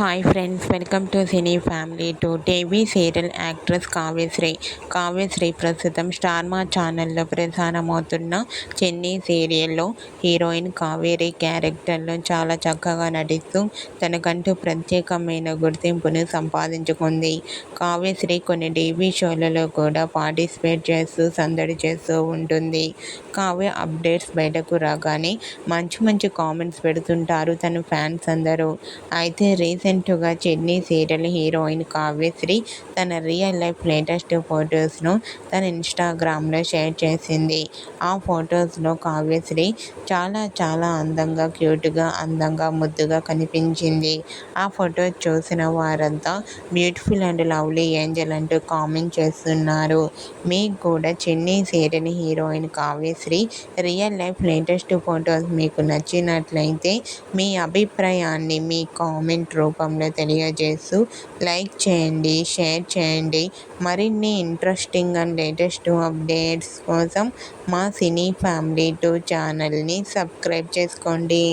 Hi friends, welcome to cine family to TV serial actress Kavyasri ప్రస్తుతం star మా ఛానల్లో ప్రసారమవుతున్న చెన్నీ సీరియల్లో హీరోయిన్ కావేరి క్యారెక్టర్లో చాలా చక్కగా నటిస్తూ తనకంటూ ప్రత్యేకమైన గుర్తింపును సంపాదించుకుంది. కావ్యశ్రీ కొన్ని టీవీ షోలలో కూడా పార్టిసిపేట్ చేస్తూ సందడి చేస్తూ ఉంటుంది. కావ్య అప్డేట్స్ బయటకు రాగానే మంచి కామెంట్స్ పెడుతుంటారు తన ఫ్యాన్స్ అందరూ. అయితే రీసెంట్గా చెన్నీ సీరియల్ హీరోయిన్ కావ్యశ్రీ తన రియల్ లైఫ్ లేటెస్ట్ ఫొటోస్ను తన ఇన్స్టాగ్రామ్లో షేర్ చేసింది. ఆ ఫొటోస్లో కావ్యశ్రీ చాలా అందంగా, క్యూట్గా, అందంగా, ముద్దుగా కనిపించింది. ఆ ఫొటో చూసిన వారంతా బ్యూటిఫుల్ అండ్ లవ్లీ ఏంజల్ అంటూ కామెంట్ చేస్తున్నారు. మీకు కూడా Chinni serial heroine Kavyasri real life latest photos మీకు నచ్చినట్లయితే మీ అభిప్రాయాన్ని మీ కామెంట్ రూపంలో తెలియజేస్తూ లైక్ చేయండి, షేర్ చేయండి. మరిన్ని ఇంట్రెస్టింగ్ అండ్ లేటెస్ట్ అప్డేట్స్ కోసం మా సినీ ఫ్యామిలీ 2 ఛానల్ని సబ్స్క్రైబ్ చేసుకోండి.